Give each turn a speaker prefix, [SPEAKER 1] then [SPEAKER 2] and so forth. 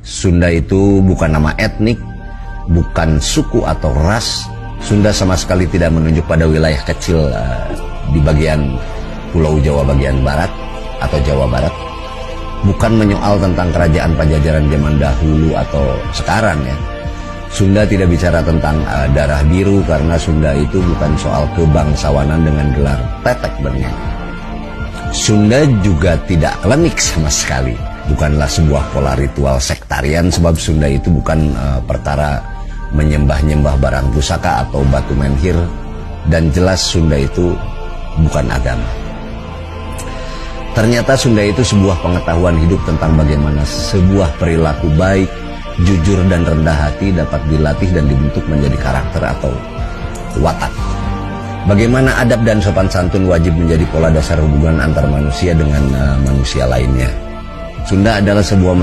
[SPEAKER 1] Sunda itu bukan nama etnik, bukan suku atau ras. Sunda sama sekali tidak menunjuk pada wilayah kecil di bagian Pulau Jawa bagian barat atau Jawa Barat. Bukan menyoal tentang kerajaan Pajajaran zaman dahulu atau sekarang ya. Sunda tidak bicara tentang darah biru karena Sunda itu bukan soal kebangsawanan dengan gelar tetek bernyata. Sunda juga tidak klinik sama sekali. Bukanlah sebuah pola ritual sektarian sebab Sunda itu bukan perkara menyembah-nyembah barang pusaka atau batu menhir, dan jelas Sunda itu bukan agama. Ternyata Sunda itu sebuah pengetahuan hidup tentang bagaimana sebuah perilaku baik, jujur dan rendah hati dapat dilatih dan dibentuk menjadi karakter atau watak. Bagaimana adab dan sopan santun wajib menjadi pola dasar hubungan antar manusia dengan manusia lainnya. Sunda adalah sebuah